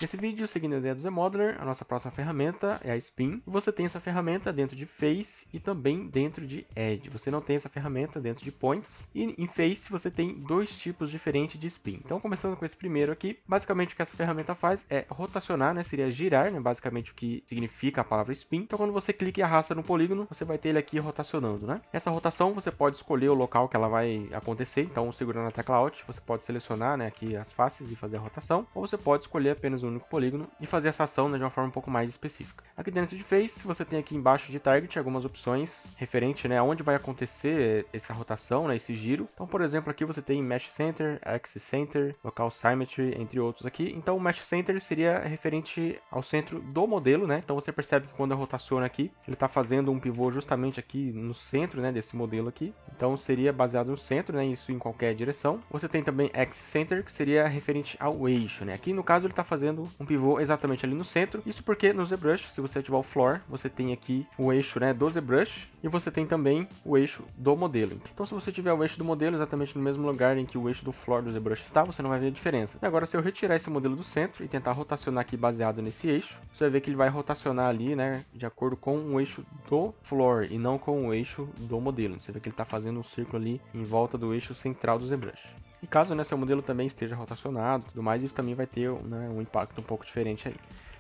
Nesse vídeo, seguindo a ideia do ZModeler, a nossa próxima ferramenta é a Spin. E você tem essa ferramenta dentro de Face e também dentro de Edge. Você não tem essa ferramenta dentro de Points. E em Face você tem dois tipos diferentes de Spin. Então, começando com esse primeiro aqui, basicamente o que essa ferramenta faz é rotacionar, né? Seria girar, né? Basicamente o que significa a palavra Spin. Então, quando você clica e arrasta no polígono, você vai ter ele aqui rotacionando, né? Essa rotação você pode escolher o local que ela vai acontecer. Então, segurando a tecla Alt, você pode selecionar, né, aqui as faces e fazer a rotação. Ou você pode escolher apenas um único polígono e fazer essa ação, né, de uma forma um pouco mais específica. Aqui dentro de Face, você tem aqui embaixo de Target algumas opções referente, né, aonde vai acontecer essa rotação, né, esse giro. Então, por exemplo, aqui você tem Mesh Center, Axis Center, Local Symmetry, entre outros aqui. Então, o Mesh Center seria referente ao centro do modelo, né? Então, você percebe que quando eu rotaciono aqui, ele está fazendo um pivô justamente aqui no centro, né, desse modelo aqui. Então, seria baseado no centro, né, isso em qualquer direção. Você tem também Axis Center, que seria referente ao eixo, né? Aqui, no caso, ele está fazendo um pivô exatamente ali no centro. Isso porque no ZBrush, se você ativar o Floor, você tem aqui o eixo, né, do ZBrush e você tem também o eixo do modelo. Então, se você tiver o eixo do modelo exatamente no mesmo lugar em que o eixo do Floor do ZBrush está, você não vai ver a diferença. E agora, se eu retirar esse modelo do centro e tentar rotacionar aqui baseado nesse eixo, você vai ver que ele vai rotacionar ali, né, de acordo com o eixo do Floor e não com o eixo do modelo. Você vê que ele está fazendo um círculo ali em volta do eixo central do ZBrush. E caso, né, seu modelo também esteja rotacionado e tudo mais, isso também vai ter, né, um impacto um pouco diferente aí.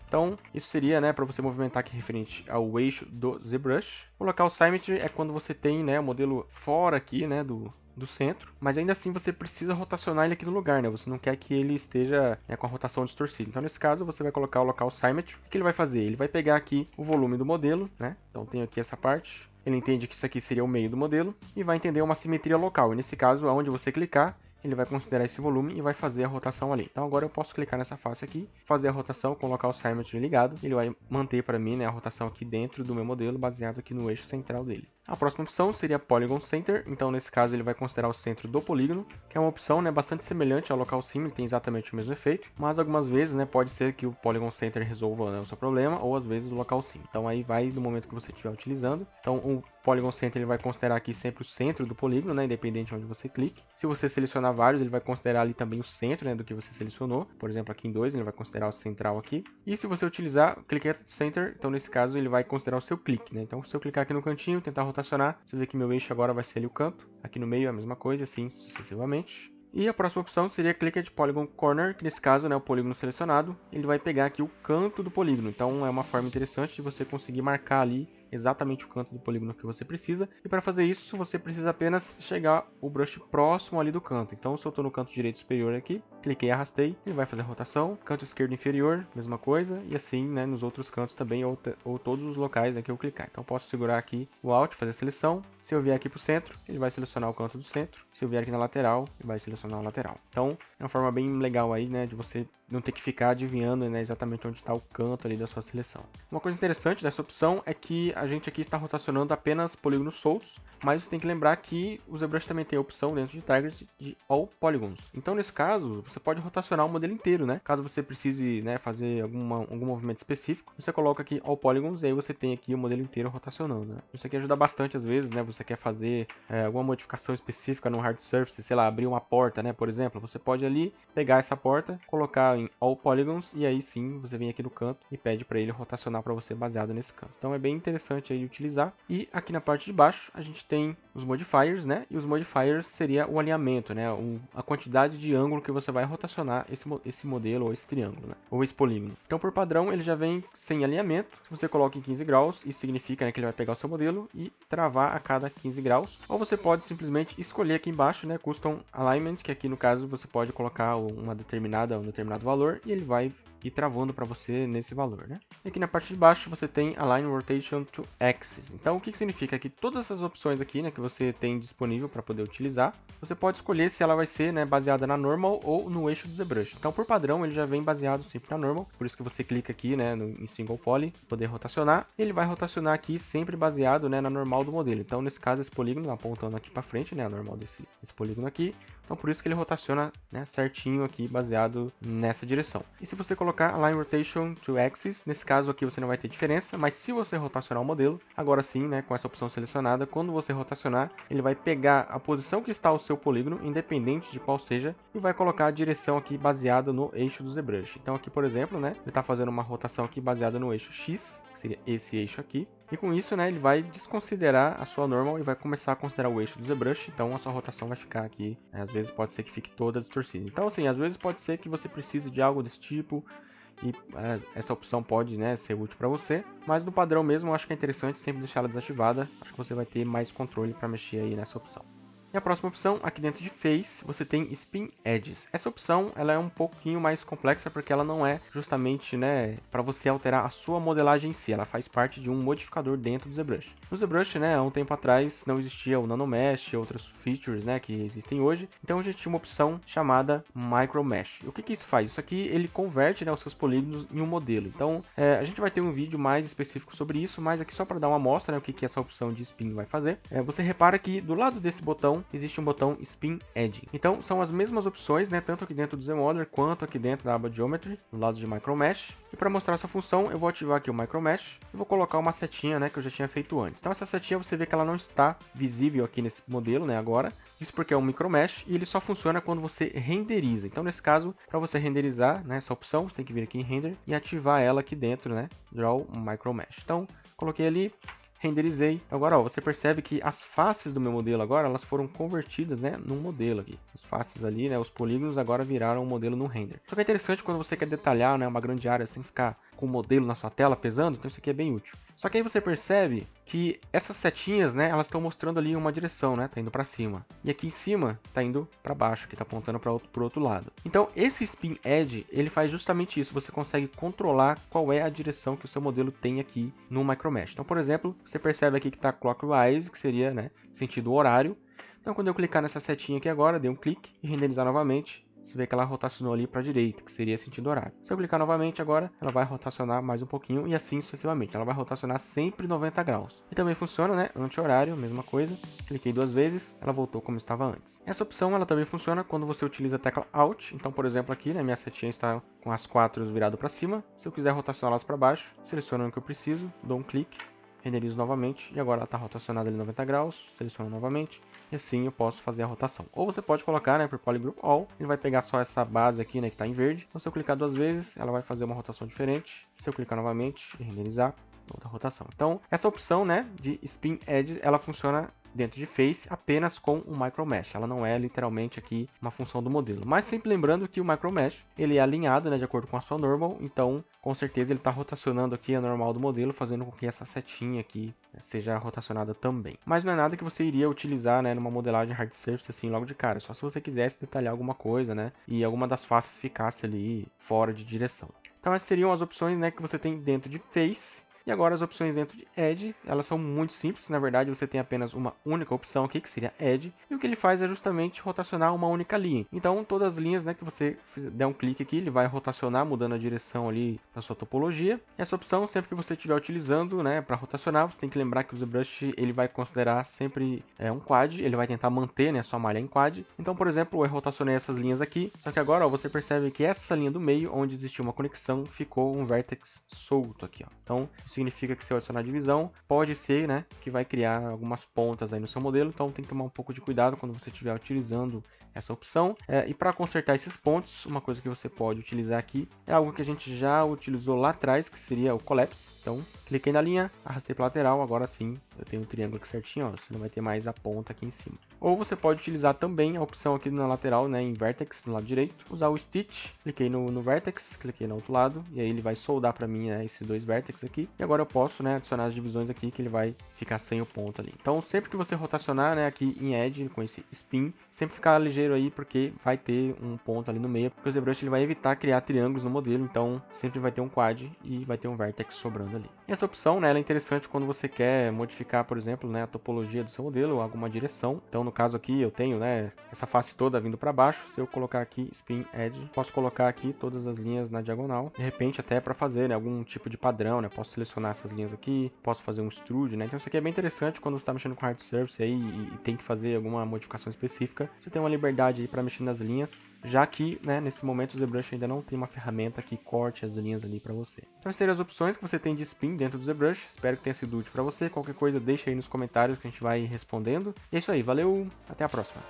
Então, isso seria, né, para você movimentar aqui referente ao eixo do ZBrush. O Local Symmetry é quando você tem, né, o modelo fora aqui, né, do centro, mas ainda assim você precisa rotacionar ele aqui no lugar, né? Você não quer que ele esteja, né, com a rotação distorcida. Então, nesse caso, você vai colocar o Local Symmetry. O que ele vai fazer? Ele vai pegar aqui o volume do modelo, né? Então, tem aqui essa parte. Ele entende que isso aqui seria o meio do modelo e vai entender uma simetria local. E nesse caso, aonde você clicar, ele vai considerar esse volume e vai fazer a rotação ali. Então agora eu posso clicar nessa face aqui, fazer a rotação com o Local Symmetry ligado. Ele vai manter para mim, né, a rotação aqui dentro do meu modelo, baseado aqui no eixo central dele. A próxima opção seria Polygon Center. Então nesse caso ele vai considerar o centro do polígono, que é uma opção, né, bastante semelhante ao Local Sim, tem exatamente o mesmo efeito. Mas algumas vezes, né, pode ser que o Polygon Center resolva, né, o seu problema, ou às vezes o Local Sim. Então aí vai do momento que você estiver utilizando. Então o Polygon Center ele vai considerar aqui sempre o centro do polígono, né, independente de onde você clique. Se você selecionar vários, ele vai considerar ali também o centro, né, do que você selecionou. Por exemplo, aqui em 2, ele vai considerar o central aqui. E se você utilizar Click Center, então nesse caso ele vai considerar o seu clique, né? Então se eu clicar aqui no cantinho, tentar rotacionar, você vê que meu eixo agora vai ser ali o canto. Aqui no meio é a mesma coisa, assim sucessivamente. E a próxima opção seria Click Polygon Corner, que nesse caso, né, o polígono selecionado, ele vai pegar aqui o canto do polígono. Então é uma forma interessante de você conseguir marcar ali exatamente o canto do polígono que você precisa. E para fazer isso, você precisa apenas chegar o brush próximo ali do canto. Então, se eu estou no canto direito superior aqui, cliquei e arrastei, ele vai fazer a rotação. Canto esquerdo inferior, mesma coisa. E assim, né, nos outros cantos também, ou todos os locais, né, que eu clicar. Então, posso segurar aqui o Alt, fazer a seleção. Se eu vier aqui para o centro, ele vai selecionar o canto do centro. Se eu vier aqui na lateral, ele vai selecionar a lateral. Então, é uma forma bem legal aí, né, de você não ter que ficar adivinhando, né, exatamente onde está o canto ali da sua seleção. Uma coisa interessante dessa opção é que a gente aqui está rotacionando apenas polígonos soltos, mas você tem que lembrar que o ZBrush também tem a opção dentro de Target de All Polygons. Então, nesse caso, você pode rotacionar o modelo inteiro, né? Caso você precise, né, fazer algum movimento específico, você coloca aqui All Polygons e aí você tem aqui o modelo inteiro rotacionando, né? Isso aqui ajuda bastante às vezes, né? Você quer fazer alguma modificação específica no hard surface, sei lá, abrir uma porta, né? Por exemplo, você pode ali pegar essa porta, colocar em All Polygons e aí sim você vem aqui no canto e pede para ele rotacionar para você baseado nesse canto. Então, é bem interessante aí utilizar. E aqui na parte de baixo a gente tem os modifiers, né? E os modifiers seria o alinhamento, né? A quantidade de ângulo que você vai rotacionar esse modelo ou esse triângulo, né? Ou esse polígono. Então, por padrão, ele já vem sem alinhamento. Se você coloca em 15 graus, isso significa, né, que ele vai pegar o seu modelo e travar a cada 15 graus. Ou você pode simplesmente escolher aqui embaixo, né, Custom Alignment, que aqui no caso você pode colocar um determinado valor e ele vai ir travando para você nesse valor, né? E aqui na parte de baixo você tem Align Rotation to Axis. Então, o que significa? Que todas essas opções aqui, né, que você tem disponível para poder utilizar, você pode escolher se ela vai ser, né, baseada na Normal ou no eixo do ZBrush. Então, por padrão, ele já vem baseado sempre na Normal, por isso que você clica aqui, né, em Single Poly, poder rotacionar. Ele vai rotacionar aqui sempre baseado, né, na normal do modelo. Então, nesse caso, esse polígono apontando aqui para frente, né, a normal desse polígono aqui. Então, por isso que ele rotaciona, né, certinho aqui, baseado nessa direção. E se você colocar Align Rotation to Axis, nesse caso aqui você não vai ter diferença, mas se você rotacionar o modelo, agora sim, né, com essa opção selecionada, quando você rotacionar funcionar, ele vai pegar a posição que está o seu polígono, independente de qual seja, e vai colocar a direção aqui baseada no eixo do ZBrush. Então aqui, por exemplo, né, ele está fazendo uma rotação aqui baseada no eixo X, que seria esse eixo aqui. E com isso, né, ele vai desconsiderar a sua normal e vai começar a considerar o eixo do ZBrush. Então a sua rotação vai ficar aqui, né, às vezes pode ser que fique toda distorcida. Então assim, às vezes pode ser que você precise de algo desse tipo, e essa opção pode, né, ser útil para você, mas no padrão mesmo eu acho que é interessante sempre deixar ela desativada. Acho que você vai ter mais controle para mexer aí nessa opção. E a próxima opção, aqui dentro de Face, você tem Spin Edges. Essa opção ela é um pouquinho mais complexa porque ela não é justamente, né, para você alterar a sua modelagem em si. Ela faz parte de um modificador dentro do ZBrush. No ZBrush, né, há um tempo atrás não existia o Nanomesh e outros features, né, que existem hoje. Então a gente tinha uma opção chamada Micro Mesh. O que isso faz? Isso aqui ele converte, né, os seus polígonos em um modelo. Então a gente vai ter um vídeo mais específico sobre isso, mas aqui só para dar uma amostra, né, o que essa opção de Spin vai fazer. Você repara que do lado desse botão existe um botão Spin Edge. Então são as mesmas opções, né, tanto aqui dentro do ZModeler quanto aqui dentro da aba Geometry, no lado de Micro Mesh. E para mostrar essa função, eu vou ativar aqui o Micro Mesh e vou colocar uma setinha, né, que eu já tinha feito antes. Então essa setinha você vê que ela não está visível aqui nesse modelo, né, agora. Isso porque é um Micro Mesh e ele só funciona quando você renderiza. Então nesse caso, para você renderizar, né, essa opção, você tem que vir aqui em Render e ativar ela aqui dentro, né, Draw Micro Mesh. Então coloquei ali, renderizei. Agora, ó, você percebe que as faces do meu modelo agora, elas foram convertidas, né, num modelo aqui. As faces ali, né, os polígonos agora viraram um modelo no render. Só que é interessante quando você quer detalhar, né, uma grande área sem ficar com o modelo na sua tela pesando, então isso aqui é bem útil. Só que aí você percebe que essas setinhas, né, elas estão mostrando ali uma direção, né, tá indo para cima. E aqui em cima tá indo para baixo, que tá apontando para pro outro lado. Então esse Spin Edge, ele faz justamente isso, você consegue controlar qual é a direção que o seu modelo tem aqui no Micro Mesh. Então, por exemplo, você percebe aqui que tá Clockwise, que seria, né, sentido horário. Então quando eu clicar nessa setinha aqui agora, dei um clique e renderizar novamente, você vê que ela rotacionou ali para a direita, que seria sentido horário. Se eu clicar novamente agora, ela vai rotacionar mais um pouquinho e assim sucessivamente. Ela vai rotacionar sempre 90 graus. E também funciona, né, anti-horário, mesma coisa. Cliquei duas vezes, ela voltou como estava antes. Essa opção ela também funciona quando você utiliza a tecla Alt. Então, por exemplo, aqui, né, minha setinha está com as 4 virado para cima. Se eu quiser rotacioná-las para baixo, seleciono o que eu preciso, dou um clique, renderizo novamente e agora ela está rotacionada ali 90 graus, seleciono novamente e assim eu posso fazer a rotação. Ou você pode colocar, né, por Polygroup All, ele vai pegar só essa base aqui, né, que está em verde. Então se eu clicar duas vezes, ela vai fazer uma rotação diferente. Se eu clicar novamente e renderizar, outra rotação. Então essa opção, né, de Spin Edge, ela funciona dentro de Face apenas com o Micro Mesh. Ela não é literalmente aqui uma função do modelo. Mas sempre lembrando que o Micro Mesh ele é alinhado, né, de acordo com a sua normal. Então, com certeza ele está rotacionando aqui a normal do modelo, fazendo com que essa setinha aqui, né, seja rotacionada também. Mas não é nada que você iria utilizar, né, numa modelagem hard surface assim logo de cara. Só se você quisesse detalhar alguma coisa, né, e alguma das faces ficasse ali fora de direção. Então essas seriam as opções, né, que você tem dentro de Face. E agora as opções dentro de Edge, elas são muito simples. Na verdade, você tem apenas uma única opção aqui, que seria Edge. E o que ele faz é justamente rotacionar uma única linha. Então, todas as linhas, né, que você der um clique aqui, ele vai rotacionar, mudando a direção ali da sua topologia. E essa opção, sempre que você estiver utilizando, né, para rotacionar, você tem que lembrar que o ZBrush ele vai considerar sempre um quad. Ele vai tentar manter, né, a sua malha em quad. Então, por exemplo, eu rotacionei essas linhas aqui. Só que agora, ó, você percebe que essa linha do meio, onde existia uma conexão, ficou um vértex solto aqui, ó. Então, isso significa que se eu adicionar divisão, pode ser, né, que vai criar algumas pontas aí no seu modelo, então tem que tomar um pouco de cuidado quando você estiver utilizando essa opção. E para consertar esses pontos, uma coisa que você pode utilizar aqui é algo que a gente já utilizou lá atrás, que seria o Collapse. Então, cliquei na linha, arrastei para a lateral, agora sim eu tenho um triângulo aqui certinho, ó, você não vai ter mais a ponta aqui em cima. Ou você pode utilizar também a opção aqui na lateral, né, em Vertex, no lado direito, usar o Stitch, cliquei no Vertex, cliquei no outro lado, e aí ele vai soldar para mim, né, esses dois Vertex aqui. E agora eu posso, né, adicionar as divisões aqui, que ele vai ficar sem o ponto ali. Então, sempre que você rotacionar, né, aqui em Edge, com esse Spin, sempre ficar ligeiro aí, porque vai ter um ponto ali no meio, porque o ZBrush ele vai evitar criar triângulos no modelo, então sempre vai ter um quad e vai ter um Vertex sobrando ali. E essa opção, né, ela é interessante quando você quer modificar, por exemplo, né, a topologia do seu modelo ou alguma direção. Então, no caso aqui eu tenho, né, essa face toda vindo para baixo. Se eu colocar aqui Spin Edge, posso colocar aqui todas as linhas na diagonal. De repente até para fazer, né, algum tipo de padrão, né, posso selecionar essas linhas aqui, posso fazer um extrude, né. Então isso aqui é bem interessante quando você está mexendo com hard surface aí e tem que fazer alguma modificação específica. Você tem uma liberdade aí para mexer nas linhas, já que, né, nesse momento o ZBrush ainda não tem uma ferramenta que corte as linhas ali para você. Então, essas seriam as opções que você tem de spin dentro do ZBrush. Espero que tenha sido útil para você. Qualquer coisa deixa aí nos comentários que a gente vai respondendo. E é isso aí, valeu, até a próxima.